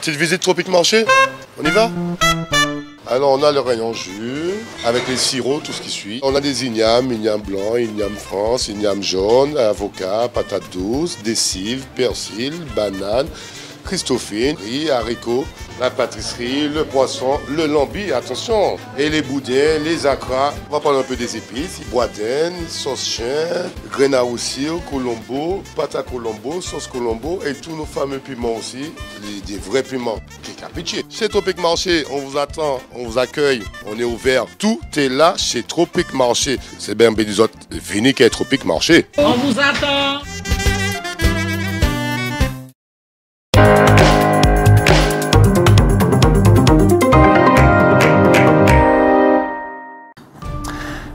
Petite visite Tropic Marché, on y va? Alors on a le rayon jus, avec les sirops, tout ce qui suit. On a des ignames blanc, igname France, igname jaune, avocat, patates douces, des cives, persil, bananes, christophine, riz, haricots, la pâtisserie, le poisson, le lambi, attention, et les boudins, les acras. On va parler un peu des épices, boudin, sauce chien, grenat aussi, colombo, pâte à colombo, sauce colombo et tous nos fameux piments aussi, des vrais piments. Chez Tropic Marché, on vous attend, on vous accueille, on est ouvert, tout est là chez Tropic Marché. C'est bien des autres, venez qu'à Tropic Marché. On vous attend.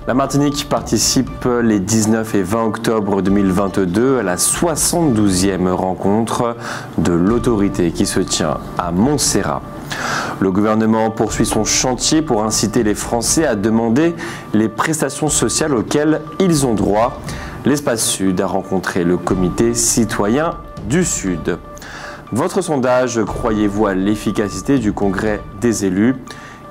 La Martinique participe les 19 et 20 octobre 2022 à la 72e rencontre de l'autorité qui se tient à Montserrat. Le gouvernement poursuit son chantier pour inciter les Français à demander les prestations sociales auxquelles ils ont droit. L'Espace Sud a rencontré le comité citoyen du Sud. Votre sondage, croyez-vous à l'efficacité du Congrès des élus ?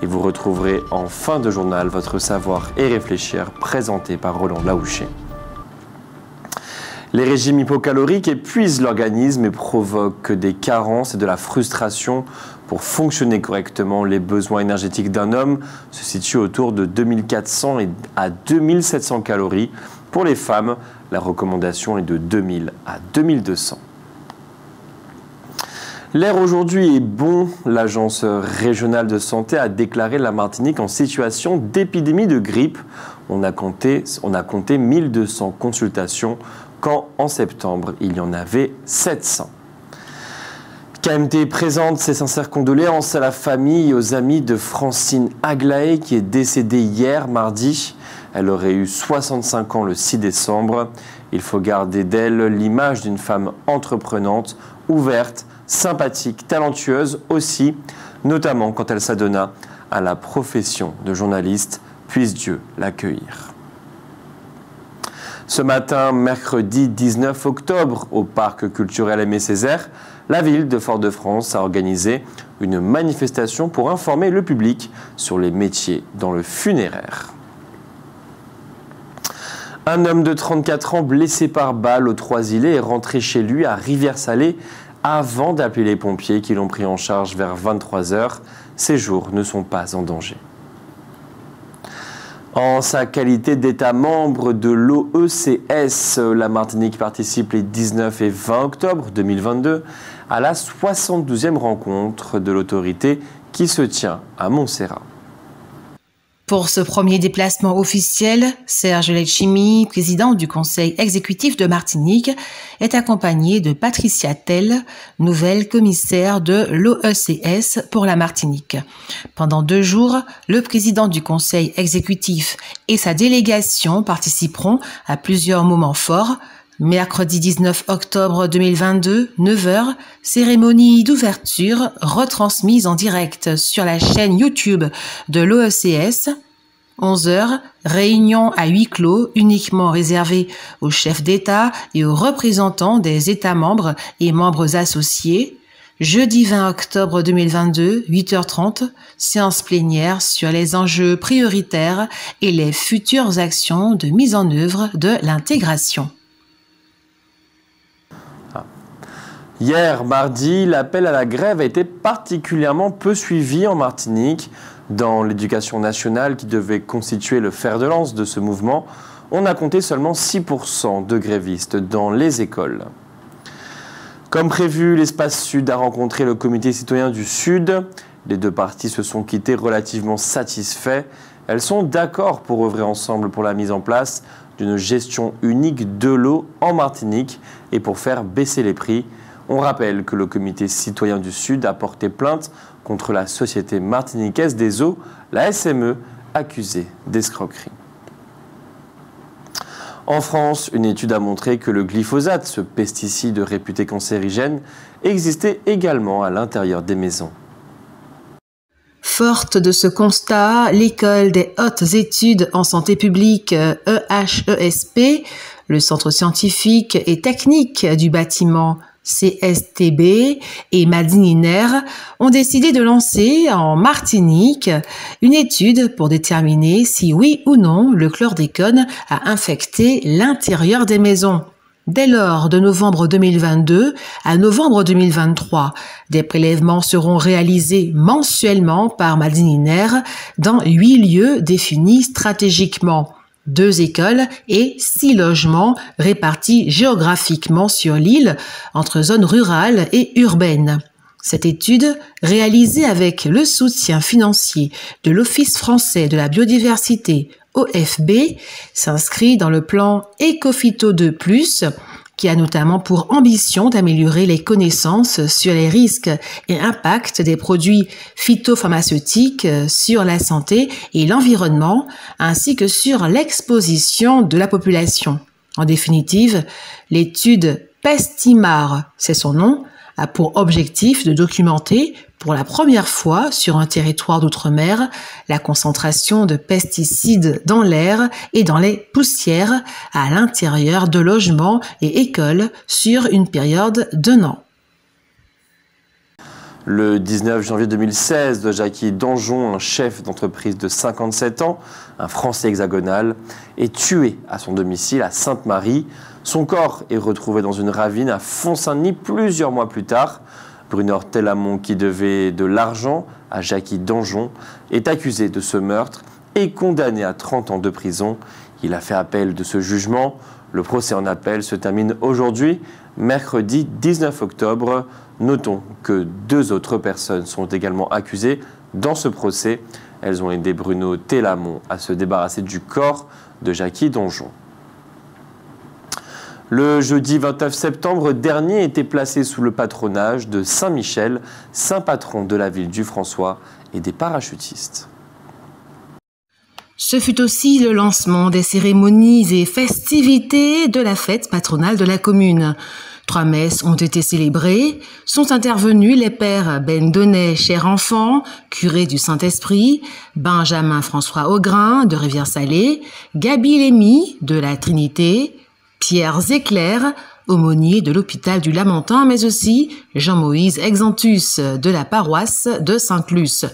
Et vous retrouverez en fin de journal votre savoir et réfléchir présenté par Roland Laouché. Les régimes hypocaloriques épuisent l'organisme et provoquent des carences et de la frustration. Pour fonctionner correctement, les besoins énergétiques d'un homme se situent autour de 2400 à 2700 calories. Pour les femmes, la recommandation est de 2000 à 2200. L'air aujourd'hui est bon. L'Agence régionale de santé a déclaré la Martinique en situation d'épidémie de grippe. On a compté 1200 consultations quand en septembre, il y en avait 700. KMT présente ses sincères condoléances à la famille et aux amis de Francine Aglaé qui est décédée hier mardi. Elle aurait eu 65 ans le 6 décembre. Il faut garder d'elle l'image d'une femme entreprenante, ouverte, sympathique, talentueuse aussi, notamment quand elle s'adonna à la profession de journaliste. Puisse Dieu l'accueillir. Ce matin, mercredi 19 octobre, au parc culturel Aimé Césaire, la ville de Fort-de-France a organisé une manifestation pour informer le public sur les métiers dans le funéraire. Un homme de 34 ans blessé par balle aux Trois-Îlets est rentré chez lui à Rivière-Salée avant d'appeler les pompiers qui l'ont pris en charge vers 23 h. Ses jours ne sont pas en danger. En sa qualité d'État membre de l'OECS, la Martinique participe les 19 et 20 octobre 2022 à la 72e rencontre de l'autorité qui se tient à Montserrat. Pour ce premier déplacement officiel, Serge Letchimy, président du conseil exécutif de Martinique, est accompagné de Patricia Tell, nouvelle commissaire de l'OECS pour la Martinique. Pendant 2 jours, le président du conseil exécutif et sa délégation participeront à plusieurs moments forts. Mercredi 19 octobre 2022, 9 h, cérémonie d'ouverture retransmise en direct sur la chaîne YouTube de l'OECS. 11 h, réunion à huis clos uniquement réservée aux chefs d'État et aux représentants des États membres et membres associés. Jeudi 20 octobre 2022, 8 h 30, séance plénière sur les enjeux prioritaires et les futures actions de mise en œuvre de l'intégration. Hier, mardi, l'appel à la grève a été particulièrement peu suivi en Martinique. Dans l'éducation nationale qui devait constituer le fer de lance de ce mouvement, on a compté seulement 6% de grévistes dans les écoles. Comme prévu, l'Espace Sud a rencontré le comité citoyen du Sud. Les 2 parties se sont quittées relativement satisfaits. Elles sont d'accord pour œuvrer ensemble pour la mise en place d'une gestion unique de l'eau en Martinique et pour faire baisser les prix. On rappelle que le comité citoyen du Sud a porté plainte contre la Société martiniquaise des eaux, la SME, accusée d'escroquerie. En France, une étude a montré que le glyphosate, ce pesticide réputé cancérigène, existait également à l'intérieur des maisons. Forte de ce constat, l'École des hautes études en santé publique EHESP, le centre scientifique et technique du bâtiment CSTB et Madininer ont décidé de lancer en Martinique une étude pour déterminer si oui ou non le chlordécone a infecté l'intérieur des maisons. Dès lors, de novembre 2022 à novembre 2023, des prélèvements seront réalisés mensuellement par Madininer dans 8 lieux définis stratégiquement. 2 écoles et 6 logements répartis géographiquement sur l'île entre zones rurales et urbaines. Cette étude, réalisée avec le soutien financier de l'Office français de la biodiversité, OFB, s'inscrit dans le plan Ecophyto 2+, qui a notamment pour ambition d'améliorer les connaissances sur les risques et impacts des produits phytopharmaceutiques sur la santé et l'environnement, ainsi que sur l'exposition de la population. En définitive, l'étude PESTIMAR, c'est son nom, a pour objectif de documenter pour la première fois sur un territoire d'outre-mer la concentration de pesticides dans l'air et dans les poussières à l'intérieur de logements et écoles sur une période d'1 an. Le 19 janvier 2016, Jackie Danjon, un chef d'entreprise de 57 ans, un Français hexagonal, est tué à son domicile à Sainte-Marie. Son corps est retrouvé dans une ravine à Font-Saint-Denis plusieurs mois plus tard. Brunner Telamon, qui devait de l'argent à Jackie Danjon, est accusé de ce meurtre et condamné à 30 ans de prison. Il a fait appel de ce jugement. Le procès en appel se termine aujourd'hui, mercredi 19 octobre. Notons que 2 autres personnes sont également accusées dans ce procès. Elles ont aidé Bruno Telamon à se débarrasser du corps de Jackie Danjon. Le jeudi 29 septembre dernier était placé sous le patronage de Saint-Michel, saint patron de la ville du François et des parachutistes. Ce fut aussi le lancement des cérémonies et festivités de la fête patronale de la commune. 3 messes ont été célébrées, sont intervenus les pères Ben Donnet, cher enfant, curé du Saint-Esprit, Benjamin François Augrin de Rivière-Salée, Gabi Lémy de la Trinité, Pierre Zéclair, aumônier de l'hôpital du Lamentin, mais aussi Jean-Moïse Exantus de la paroisse de Sainte-Luce.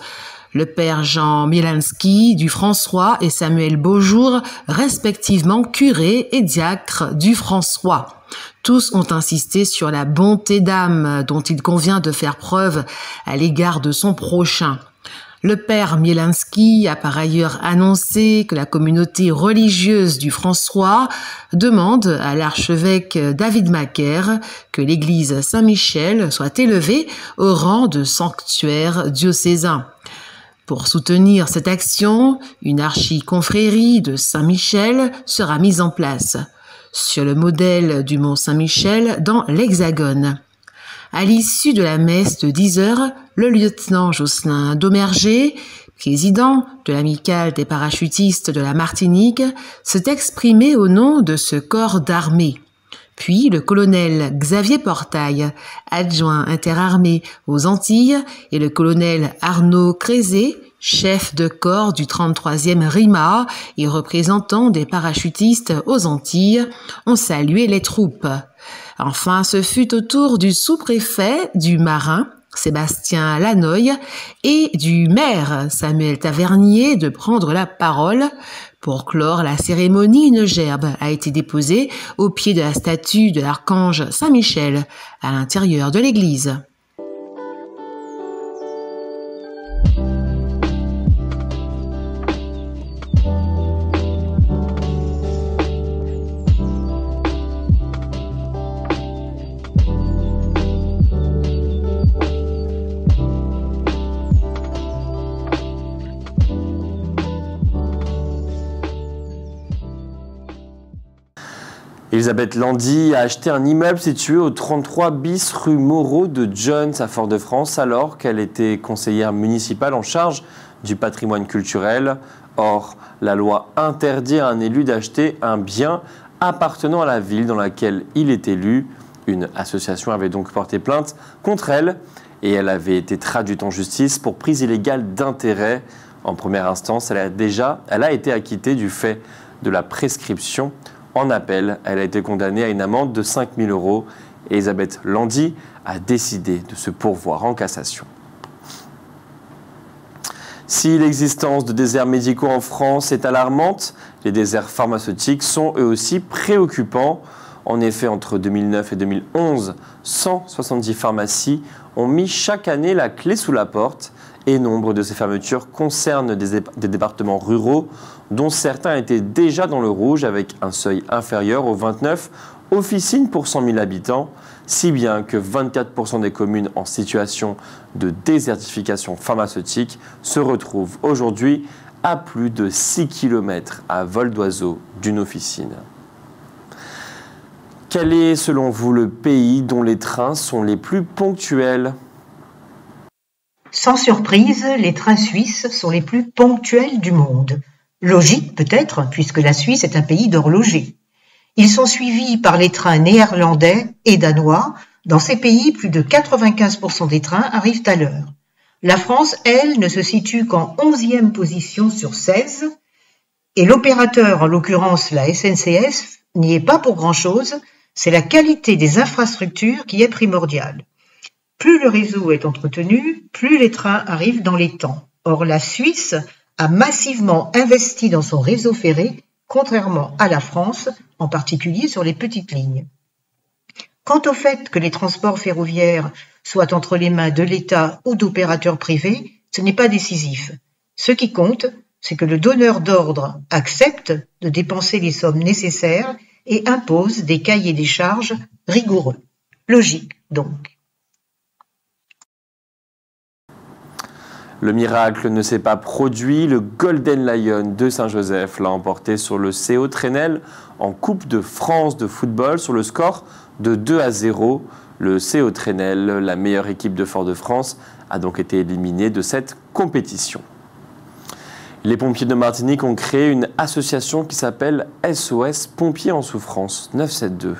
Le père Jean Mielanski du François et Samuel Beaujour, respectivement curé et diacre du François. Tous ont insisté sur la bonté d'âme dont il convient de faire preuve à l'égard de son prochain. Le père Mielanski a par ailleurs annoncé que la communauté religieuse du François demande à l'archevêque David Macaire que l'église Saint-Michel soit élevée au rang de sanctuaire diocésain. Pour soutenir cette action, une archiconfrérie de Saint-Michel sera mise en place, sur le modèle du Mont Saint-Michel dans l'Hexagone. À l'issue de la messe de 10 heures, le lieutenant Jocelyn Daumerger, président de l'amicale des parachutistes de la Martinique, s'est exprimé au nom de ce corps d'armée. Puis le colonel Xavier Portail, adjoint interarmée aux Antilles, et le colonel Arnaud Crézé, chef de corps du 33e RIMA et représentant des parachutistes aux Antilles, ont salué les troupes. Enfin, ce fut au tour du sous-préfet du Marin, Sébastien Lanoye, et du maire, Samuel Tavernier, de prendre la parole. Pour clore la cérémonie, une gerbe a été déposée au pied de la statue de l'archange Saint-Michel, à l'intérieur de l'église. Elisabeth Landy a acheté un immeuble situé au 33 bis rue Moreau de Jones à Fort-de-France alors qu'elle était conseillère municipale en charge du patrimoine culturel. Or, la loi interdit à un élu d'acheter un bien appartenant à la ville dans laquelle il est élu. Une association avait donc porté plainte contre elle et elle avait été traduite en justice pour prise illégale d'intérêt. En première instance, elle a été acquittée du fait de la prescription. En appel, elle a été condamnée à une amende de 5 000 € Elisabeth Landy a décidé de se pourvoir en cassation. Si l'existence de déserts médicaux en France est alarmante, les déserts pharmaceutiques sont eux aussi préoccupants. En effet, entre 2009 et 2011, 170 pharmacies ont mis chaque année la clé sous la porte et nombre de ces fermetures concernent des départements ruraux dont certains étaient déjà dans le rouge avec un seuil inférieur aux 29 officines pour 100 000 habitants, si bien que 24% des communes en situation de désertification pharmaceutique se retrouvent aujourd'hui à plus de 6 km à vol d'oiseau d'une officine. Quel est, selon vous, le pays dont les trains sont les plus ponctuels ? Sans surprise, les trains suisses sont les plus ponctuels du monde. Logique peut-être, puisque la Suisse est un pays d'horloger. Ils sont suivis par les trains néerlandais et danois. Dans ces pays, plus de 95% des trains arrivent à l'heure. La France, elle, ne se situe qu'en 11e position sur 16, et l'opérateur, en l'occurrence la SNCF, n'y est pas pour grand-chose. C'est la qualité des infrastructures qui est primordiale. Plus le réseau est entretenu, plus les trains arrivent dans les temps. Or, la Suisse a massivement investi dans son réseau ferré, contrairement à la France, en particulier sur les petites lignes. Quant au fait que les transports ferroviaires soient entre les mains de l'État ou d'opérateurs privés, ce n'est pas décisif. Ce qui compte, c'est que le donneur d'ordre accepte de dépenser les sommes nécessaires et impose des cahiers des charges rigoureux. Logique, donc. Le miracle ne s'est pas produit. Le Golden Lion de Saint-Joseph l'a emporté sur le CO Trenel en Coupe de France de football sur le score de 2-0. Le CO Trenel, la meilleure équipe de Fort-de-France, a donc été éliminé de cette compétition. Les pompiers de Martinique ont créé une association qui s'appelle SOS Pompiers en souffrance 972.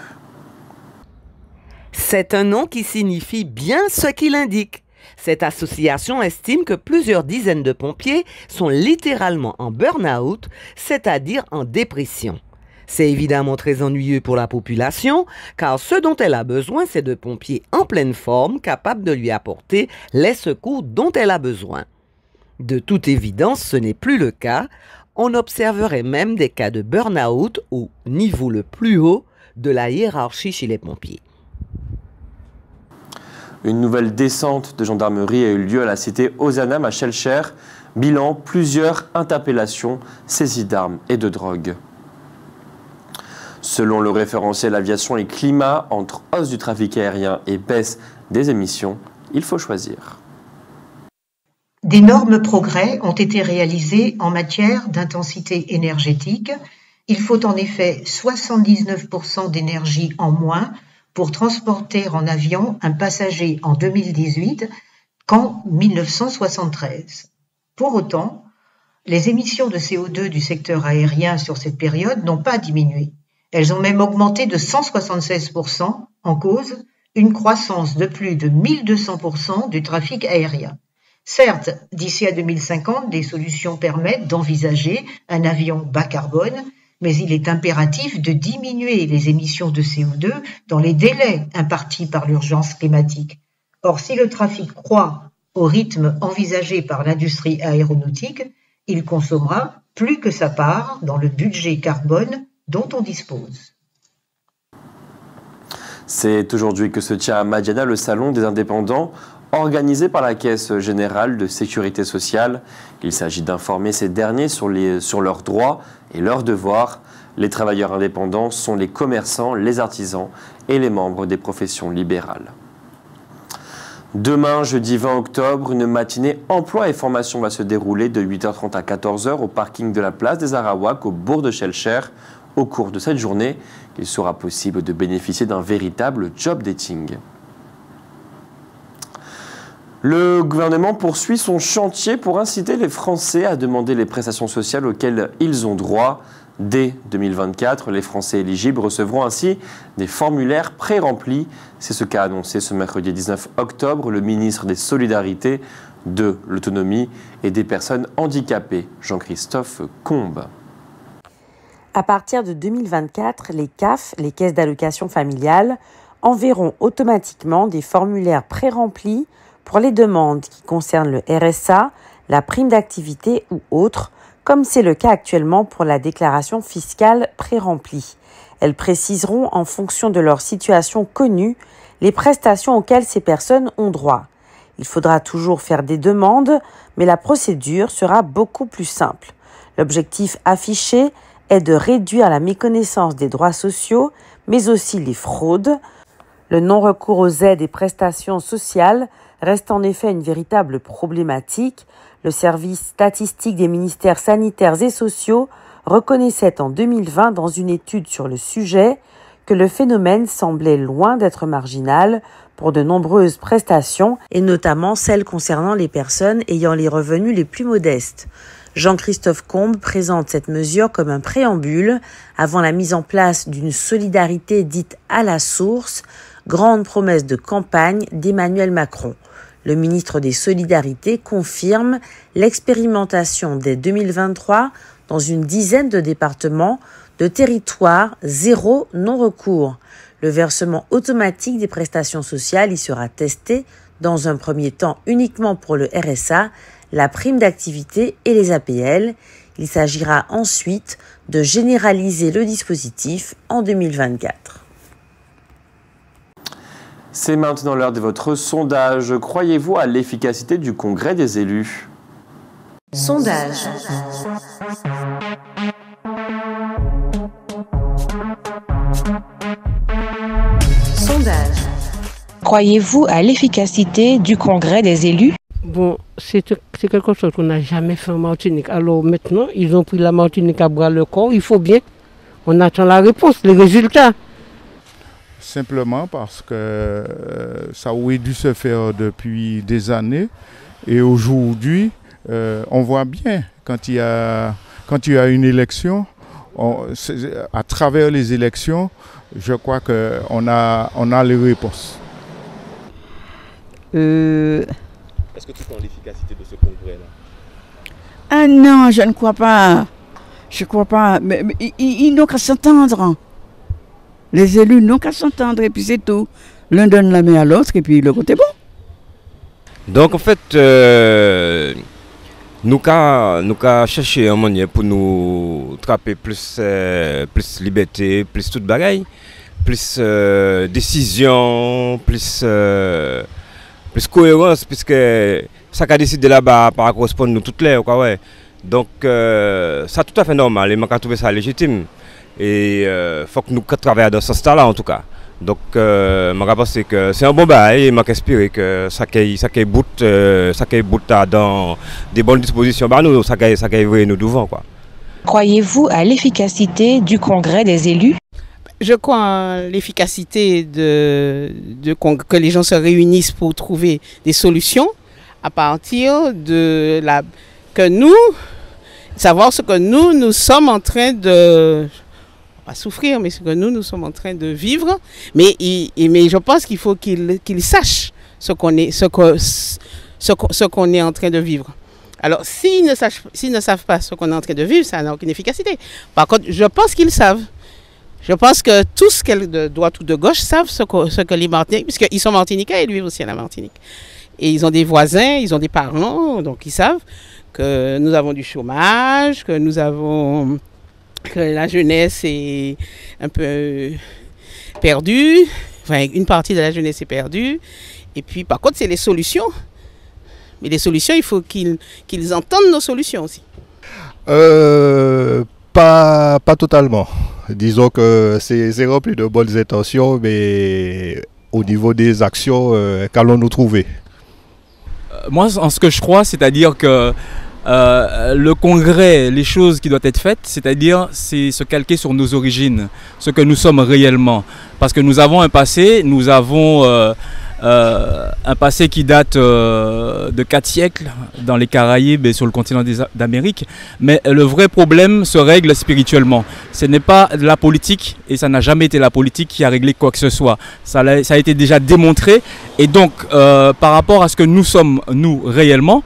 C'est un nom qui signifie bien ce qu'il indique. Cette association estime que plusieurs dizaines de pompiers sont littéralement en burn-out, c'est-à-dire en dépression. C'est évidemment très ennuyeux pour la population, car ce dont elle a besoin, c'est de pompiers en pleine forme, capables de lui apporter les secours dont elle a besoin. De toute évidence, ce n'est plus le cas. On observerait même des cas de burn-out au niveau le plus haut de la hiérarchie chez les pompiers. Une nouvelle descente de gendarmerie a eu lieu à la cité Ozanam à Schellcher. Bilan, plusieurs interpellations, saisies d'armes et de drogue. Selon le référentiel aviation et climat, entre hausse du trafic aérien et baisse des émissions, il faut choisir. D'énormes progrès ont été réalisés en matière d'intensité énergétique. Il faut en effet 79% d'énergie en moins pour transporter en avion un passager en 2018 qu'en 1973. Pour autant, les émissions de CO2 du secteur aérien sur cette période n'ont pas diminué. Elles ont même augmenté de 176%, en cause une croissance de plus de 1200% du trafic aérien. Certes, d'ici à 2050, des solutions permettent d'envisager un avion bas carbone, mais il est impératif de diminuer les émissions de CO2 dans les délais impartis par l'urgence climatique. Or, si le trafic croît au rythme envisagé par l'industrie aéronautique, il consommera plus que sa part dans le budget carbone dont on dispose. C'est aujourd'hui que se tient à Madiana le salon des indépendants, organisé par la Caisse générale de sécurité sociale. Il s'agit d'informer ces derniers sur leurs droits et leurs devoirs. Les travailleurs indépendants sont les commerçants, les artisans et les membres des professions libérales. Demain, jeudi 20 octobre, une matinée emploi et formation va se dérouler de 8h30 à 14h au parking de la place des Arawaks au bourg de Schellcher. Au cours de cette journée, il sera possible de bénéficier d'un véritable job dating. Le gouvernement poursuit son chantier pour inciter les Français à demander les prestations sociales auxquelles ils ont droit. Dès 2024, les Français éligibles recevront ainsi des formulaires pré-remplis. C'est ce qu'a annoncé ce mercredi 19 octobre le ministre des Solidarités, de l'Autonomie et des Personnes handicapées, Jean-Christophe Combes. À partir de 2024, les CAF, les caisses d'allocation familiale, enverront automatiquement des formulaires pré-remplis pour les demandes qui concernent le RSA, la prime d'activité ou autres, comme c'est le cas actuellement pour la déclaration fiscale pré-remplie. Elles préciseront, en fonction de leur situation connue, les prestations auxquelles ces personnes ont droit. Il faudra toujours faire des demandes, mais la procédure sera beaucoup plus simple. L'objectif affiché est de réduire la méconnaissance des droits sociaux, mais aussi les fraudes. Le non-recours aux aides et prestations sociales reste en effet une véritable problématique. Le service statistique des ministères sanitaires et sociaux reconnaissait en 2020 dans une étude sur le sujet que le phénomène semblait loin d'être marginal pour de nombreuses prestations et notamment celles concernant les personnes ayant les revenus les plus modestes. Jean-Christophe Combe présente cette mesure comme un préambule avant la mise en place d'une solidarité dite à la source, grande promesse de campagne d'Emmanuel Macron. Le ministre des Solidarités confirme l'expérimentation dès 2023 dans une dizaine de départements de territoires zéro non-recours. Le versement automatique des prestations sociales y sera testé dans un premier temps uniquement pour le RSA, la prime d'activité et les APL. Il s'agira ensuite de généraliser le dispositif en 2024. C'est maintenant l'heure de votre sondage. Croyez-vous à l'efficacité du Congrès des élus? Sondage. Sondage. Croyez-vous à l'efficacité du Congrès des élus? Bon, c'est quelque chose qu'on n'a jamais fait en Martinique. Alors maintenant, ils ont pris la Martinique à bras le corps. Il faut bien. On attend la réponse, les résultats. Simplement parce que ça aurait dû se faire depuis des années. Et aujourd'hui, on voit bien quand il y a une élection, à travers les élections, je crois qu'on a les réponses. Est-ce que tu crois en l'efficacité de ce congrès-là? Ah non, je ne crois pas. Je ne crois pas. Mais ils n'ont qu'à s'entendre. Les élus n'ont qu'à s'entendre et puis c'est tout. L'un donne la main à l'autre et puis le côté bon. Donc en fait, nous qu'à chercher un moyen pour nous attraper plus liberté, plus toute bagaille, plus décision, plus cohérence, puisque ça qu'a décidé là-bas par correspondre nous toutes les quoi ouais. Donc ça tout à fait normal et on a trouvé ça légitime et faut que nous travaillions dans ce sens-là en tout cas. Donc je pense que c'est un bon bail et je espère que ça qui bout dans des bonnes dispositions bah nous ça qui nous devant quoi. Croyez-vous à l'efficacité du Congrès des élus? Je crois en l'efficacité que les gens se réunissent pour trouver des solutions à partir de savoir ce que nous sommes en train de, pas souffrir, mais ce que nous sommes en train de vivre. Mais je pense qu'il faut qu'ils sachent ce qu'on est en train de vivre. Alors, s'ils ne savent pas ce qu'on est en train de vivre, ça n'a aucune efficacité. Par contre, je pense qu'ils savent. Je pense que tous, de droite ou de gauche, savent ce que les Martiniquais, puisqu'ils sont Martiniquais et lui aussi à la Martinique. Et ils ont des voisins, ils ont des parents, donc ils savent que nous avons du chômage, que la jeunesse est un peu perdue, enfin une partie de la jeunesse est perdue. Et puis par contre, c'est les solutions. Mais les solutions, il faut qu'ils entendent nos solutions aussi. Pas totalement. Disons que c'est rempli de bonnes intentions, mais au niveau des actions, qu'allons-nous trouver? Moi, en ce que je crois, c'est-à-dire que le congrès, les choses qui doivent être faites, c'est-à-dire c'est se calquer sur nos origines, ce que nous sommes réellement. Parce que nous avons un passé, nous avons un passé qui date de 4 siècles dans les Caraïbes et sur le continent d'Amérique. Mais le vrai problème se règle spirituellement. Ce n'est pas la politique et ça n'a jamais été la politique qui a réglé quoi que ce soit. Ça a été déjà démontré. Et donc, par rapport à ce que nous sommes, nous, réellement,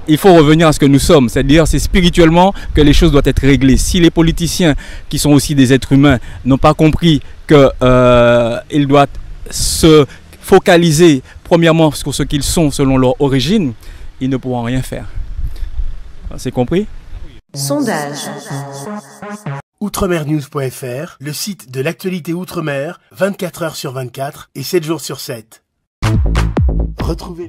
il faut revenir à ce que nous sommes. C'est-à-dire, c'est spirituellement que les choses doivent être réglées. Si les politiciens, qui sont aussi des êtres humains, n'ont pas compris qu'ils doivent se focaliser premièrement sur ce qu'ils sont selon leur origine, ils ne pourront rien faire. C'est compris? Sondage. Outremernews.fr, le site de l'actualité outre-mer, 24 heures sur 24 et 7 jours sur 7. Retrouvez